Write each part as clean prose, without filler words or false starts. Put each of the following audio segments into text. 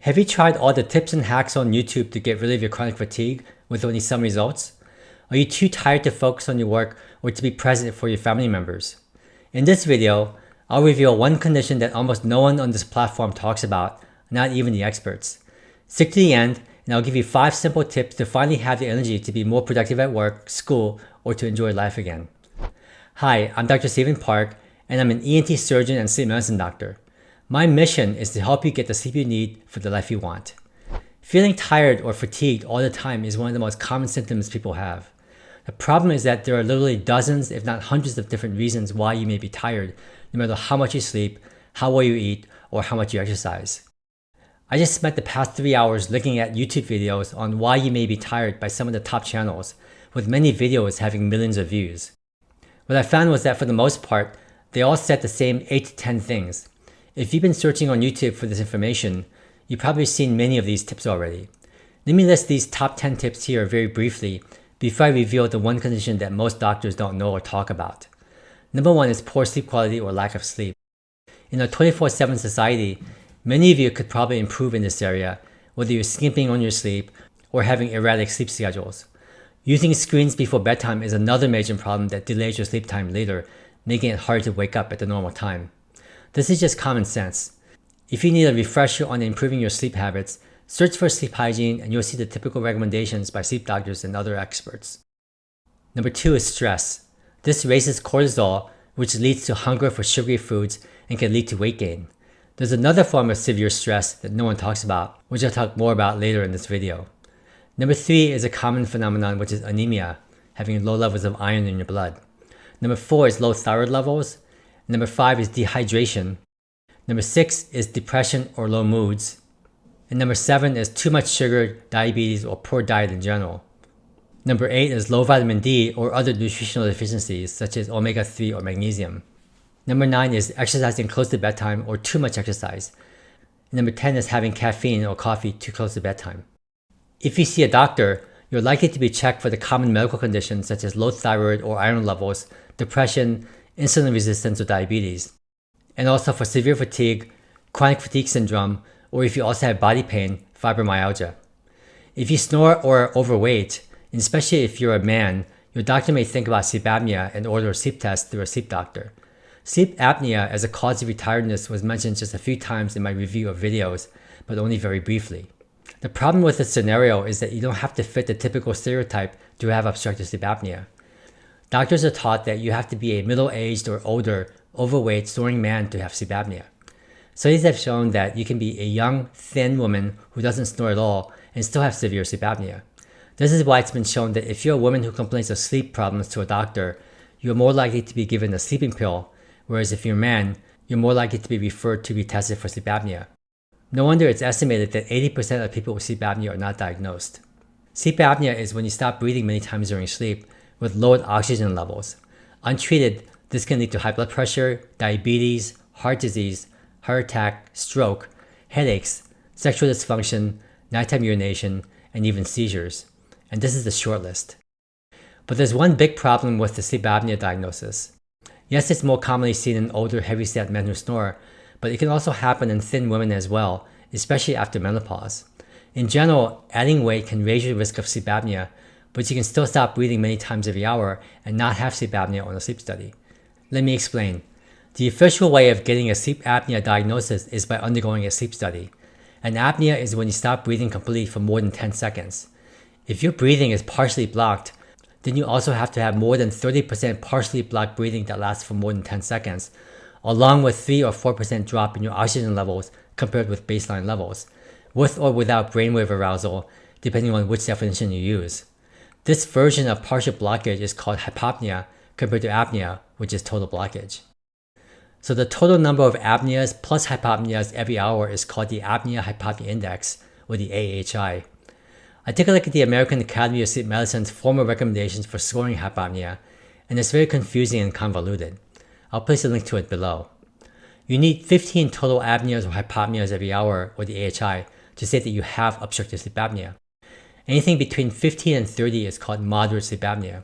Have you tried all the tips and hacks on YouTube to get rid of your chronic fatigue with only some results? Are you too tired to focus on your work or to be present for your family members? In this video, I'll reveal one condition that almost no one on this platform talks about, not even the experts. Stick to the end, and I'll give you 5 simple tips to finally have the energy to be more productive at work, school, or to enjoy life again. Hi, I'm Dr. Stephen Park, and I'm an ENT surgeon and sleep medicine doctor. My mission is to help you get the sleep you need for the life you want. Feeling tired or fatigued all the time is one of the most common symptoms people have. The problem is that there are literally dozens, if not hundreds of different reasons why you may be tired, no matter how much you sleep, how well you eat, or how much you exercise. I just spent the past 3 hours looking at YouTube videos on why you may be tired by some of the top channels, with many videos having millions of views. What I found was that for the most part, they all said the same 8 to 10 things. If you've been searching on YouTube for this information, you've probably seen many of these tips already. Let me list these top 10 tips here very briefly before I reveal the one condition that most doctors don't know or talk about. Number 1 is poor sleep quality or lack of sleep. In a 24/7 society, many of you could probably improve in this area, whether you're skimping on your sleep or having erratic sleep schedules. Using screens before bedtime is another major problem that delays your sleep time later, making it hard to wake up at the normal time. This is just common sense. If you need a refresher on improving your sleep habits, search for sleep hygiene and you'll see the typical recommendations by sleep doctors and other experts. Number 2 is stress. This raises cortisol, which leads to hunger for sugary foods and can lead to weight gain. There's another form of severe stress that no one talks about, which I'll talk more about later in this video. Number 3 is a common phenomenon, which is anemia, having low levels of iron in your blood. Number 4 is low thyroid levels. Number 5 is dehydration. Number 6 is depression or low moods. And number 7 is too much sugar, diabetes, or poor diet in general. Number 8 is low vitamin D or other nutritional deficiencies such as omega-3 or magnesium. Number 9 is exercising close to bedtime or too much exercise. And number 10 is having caffeine or coffee too close to bedtime. If you see a doctor, you're likely to be checked for the common medical conditions such as low thyroid or iron levels, depression, insulin resistance, or diabetes, and also for severe fatigue, chronic fatigue syndrome, or if you also have body pain, fibromyalgia. If you snore or are overweight, and especially if you're a man, your doctor may think about sleep apnea and order a sleep test through a sleep doctor. Sleep apnea as a cause of tiredness was mentioned just a few times in my review of videos, but only very briefly. The problem with this scenario is that you don't have to fit the typical stereotype to have obstructive sleep apnea. Doctors are taught that you have to be a middle-aged or older, overweight, snoring man to have sleep apnea. Studies have shown that you can be a young, thin woman who doesn't snore at all and still have severe sleep apnea. This is why it's been shown that if you're a woman who complains of sleep problems to a doctor, you're more likely to be given a sleeping pill, whereas if you're a man, you're more likely to be referred to be tested for sleep apnea. No wonder it's estimated that 80% of people with sleep apnea are not diagnosed. Sleep apnea is when you stop breathing many times during sleep, with lowered oxygen levels. Untreated, this can lead to high blood pressure, diabetes, heart disease, heart attack, stroke, headaches, sexual dysfunction, nighttime urination, and even seizures. And this is the short list. But there's one big problem with the sleep apnea diagnosis. Yes, it's more commonly seen in older, heavy-set men who snore, but it can also happen in thin women as well, especially after menopause. In general, adding weight can raise your risk of sleep apnea, but you can still stop breathing many times every hour and not have sleep apnea on a sleep study. Let me explain. The official way of getting a sleep apnea diagnosis is by undergoing a sleep study. An apnea is when you stop breathing completely for more than 10 seconds. If your breathing is partially blocked, then you also have to have more than 30% partially blocked breathing that lasts for more than 10 seconds, along with 3 or 4% drop in your oxygen levels compared with baseline levels, with or without brainwave arousal, depending on which definition you use. This version of partial blockage is called hypopnea compared to apnea, which is total blockage. So the total number of apneas plus hypopneas every hour is called the apnea-hypopnea index, or the AHI. I took a look at the American Academy of Sleep Medicine's formal recommendations for scoring hypopnea, and it's very confusing and convoluted. I'll place a link to it below. You need 15 total apneas or hypopneas every hour, or the AHI, to say that you have obstructive sleep apnea. Anything between 15 and 30 is called moderate sleep apnea,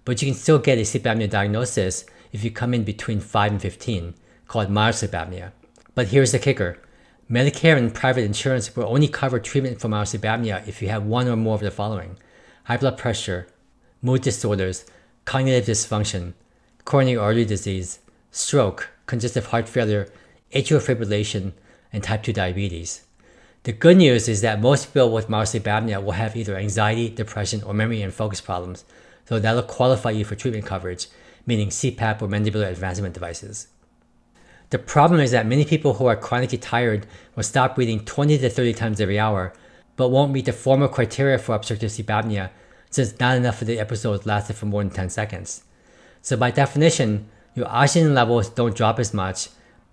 but you can still get a sleep apnea diagnosis if you come in between 5 and 15, called mild sleep apnea. But here's the kicker. Medicare and private insurance will only cover treatment for mild sleep apnea if you have one or more of the following: high blood pressure, mood disorders, cognitive dysfunction, coronary artery disease, stroke, congestive heart failure, atrial fibrillation, and type 2 diabetes. The good news is that most people with mild sleep apnea will have either anxiety, depression, or memory and focus problems, so that'll qualify you for treatment coverage, meaning CPAP or mandibular advancement devices. The problem is that many people who are chronically tired will stop breathing 20 to 30 times every hour, but won't meet the formal criteria for obstructive sleep apnea since not enough of the episodes lasted for more than 10 seconds. So by definition, your oxygen levels don't drop as much,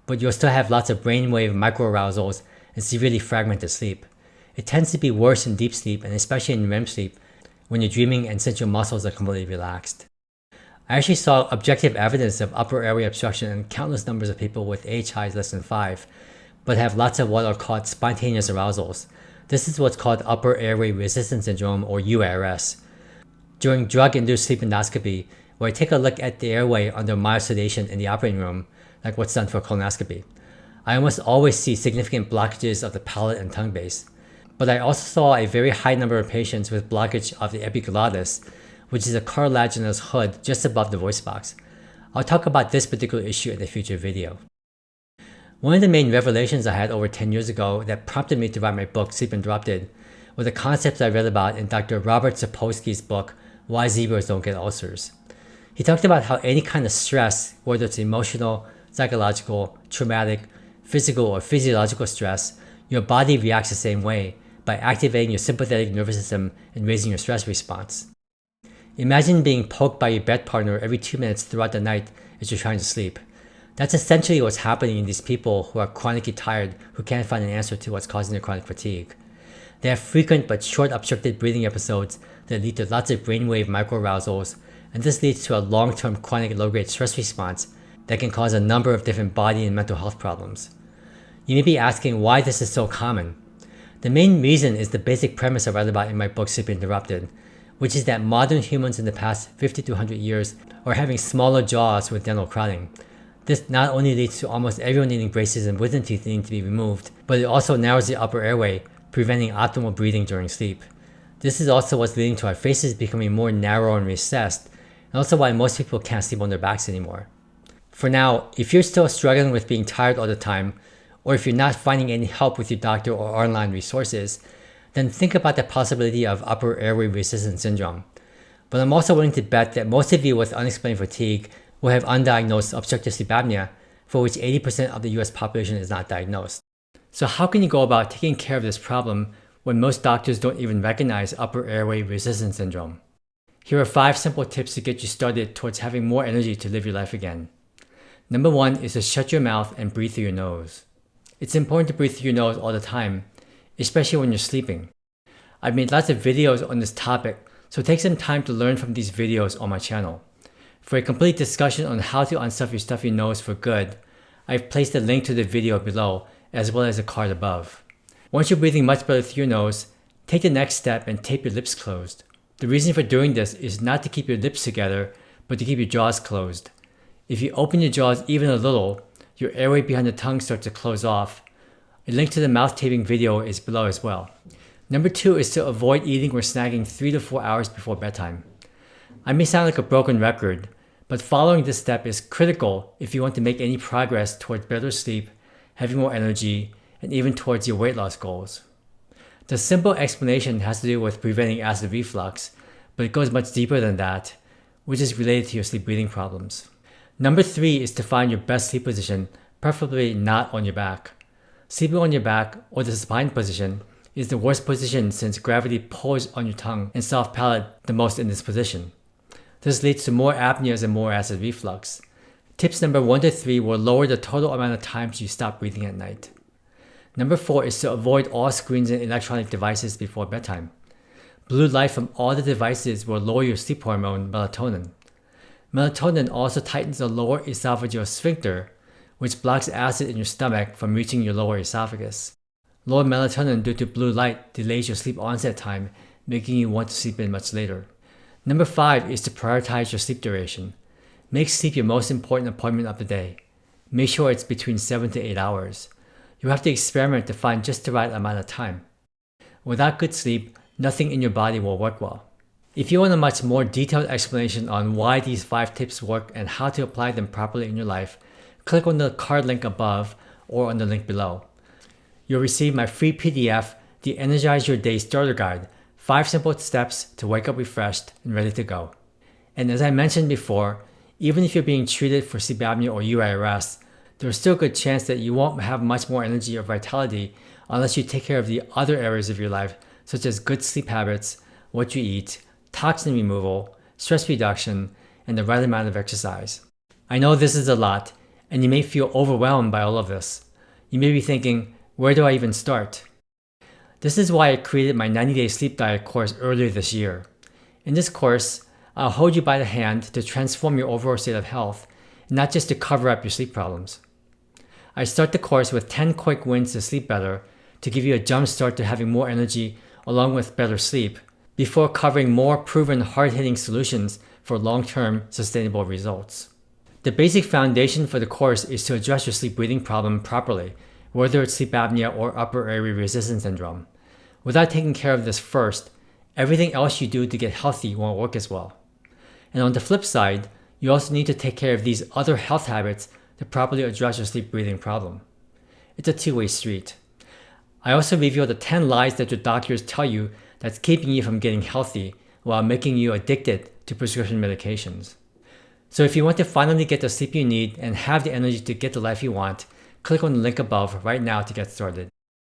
but you'll still have lots of brainwave microarousals and severely fragmented sleep. It tends to be worse in deep sleep and especially in REM sleep when you're dreaming and since your muscles are completely relaxed. I actually saw objective evidence of upper airway obstruction in countless numbers of people with AHIs less than 5, but have lots of what are called spontaneous arousals. This is what's called upper airway resistance syndrome, or UARS. During drug-induced sleep endoscopy, where I take a look at the airway under mild sedation in the operating room, like what's done for colonoscopy, I almost always see significant blockages of the palate and tongue base. But I also saw a very high number of patients with blockage of the epiglottis, which is a cartilaginous hood just above the voice box. I'll talk about this particular issue in a future video. One of the main revelations I had over 10 years ago that prompted me to write my book, Sleep Interrupted, were the concepts I read about in Dr. Robert Sapolsky's book, Why Zebras Don't Get Ulcers. He talked about how any kind of stress, whether it's emotional, psychological, traumatic, physical, or physiological stress, your body reacts the same way by activating your sympathetic nervous system and raising your stress response. Imagine being poked by your bed partner every 2 minutes throughout the night as you're trying to sleep. That's essentially what's happening in these people who are chronically tired who can't find an answer to what's causing their chronic fatigue. They have frequent but short obstructed breathing episodes that lead to lots of brainwave microarousals, and this leads to a long-term chronic low-grade stress response that can cause a number of different body and mental health problems. You may be asking why this is so common. The main reason is the basic premise I write about in my book Sleep Interrupted, which is that modern humans in the past 50 to 100 years are having smaller jaws with dental crowding. This not only leads to almost everyone needing braces and wisdom teeth needing to be removed, but it also narrows the upper airway, preventing optimal breathing during sleep. This is also what's leading to our faces becoming more narrow and recessed, and also why most people can't sleep on their backs anymore. For now, if you're still struggling with being tired all the time, or if you're not finding any help with your doctor or online resources, then think about the possibility of upper airway resistance syndrome. But I'm also willing to bet that most of you with unexplained fatigue will have undiagnosed obstructive sleep apnea, for which 80% of the US population is not diagnosed. So how can you go about taking care of this problem when most doctors don't even recognize upper airway resistance syndrome? Here are 5 simple tips to get you started towards having more energy to live your life again. Number 1 is to shut your mouth and breathe through your nose. It's important to breathe through your nose all the time, especially when you're sleeping. I've made lots of videos on this topic, so take some time to learn from these videos on my channel. For a complete discussion on how to unstuff your stuffy nose for good, I've placed a link to the video below as well as a card above. Once you're breathing much better through your nose, take the next step and tape your lips closed. The reason for doing this is not to keep your lips together, but to keep your jaws closed. If you open your jaws even a little, your airway behind the tongue starts to close off. A link to the mouth taping video is below as well. Number 2 is to avoid eating or snacking 3 to 4 hours before bedtime. I may sound like a broken record, but following this step is critical if you want to make any progress towards better sleep, having more energy, and even towards your weight loss goals. The simple explanation has to do with preventing acid reflux, but it goes much deeper than that, which is related to your sleep breathing problems. Number 3 is to find your best sleep position, preferably not on your back. Sleeping on your back, or the supine position, is the worst position since gravity pulls on your tongue and soft palate the most in this position. This leads to more apneas and more acid reflux. Tips number 1 to 3 will lower the total amount of times you stop breathing at night. Number 4 is to avoid all screens and electronic devices before bedtime. Blue light from all the devices will lower your sleep hormone, melatonin. Melatonin also tightens the lower esophageal sphincter, which blocks acid in your stomach from reaching your lower esophagus. Lower melatonin due to blue light delays your sleep onset time, making you want to sleep in much later. Number 5 is to prioritize your sleep duration. Make sleep your most important appointment of the day. Make sure it's between 7 to 8 hours. You have to experiment to find just the right amount of time. Without good sleep, nothing in your body will work well. If you want a much more detailed explanation on why these 5 tips work and how to apply them properly in your life, click on the card link above or on the link below. You'll receive my free PDF, the Energize Your Day Starter Guide, 5 simple steps to wake up refreshed and ready to go. And as I mentioned before, even if you're being treated for sleep apnea or UARS, there's still a good chance that you won't have much more energy or vitality unless you take care of the other areas of your life, such as good sleep habits, what you eat, toxin removal, stress reduction, and the right amount of exercise. I know this is a lot, and you may feel overwhelmed by all of this. You may be thinking, where do I even start? This is why I created my 90-day sleep diet course earlier this year. In this course, I'll hold you by the hand to transform your overall state of health, not just to cover up your sleep problems. I start the course with 10 quick wins to sleep better to give you a jump start to having more energy along with better sleep, before covering more proven hard-hitting solutions for long-term sustainable results. The basic foundation for the course is to address your sleep breathing problem properly, whether it's sleep apnea or upper airway resistance syndrome. Without taking care of this first, everything else you do to get healthy won't work as well. And on the flip side, you also need to take care of these other health habits to properly address your sleep breathing problem. It's a two-way street. I also reveal the 10 lies that your doctors tell you that's keeping you from getting healthy while making you addicted to prescription medications. So if you want to finally get the sleep you need and have the energy to get the life you want, click on the link above right now to get started.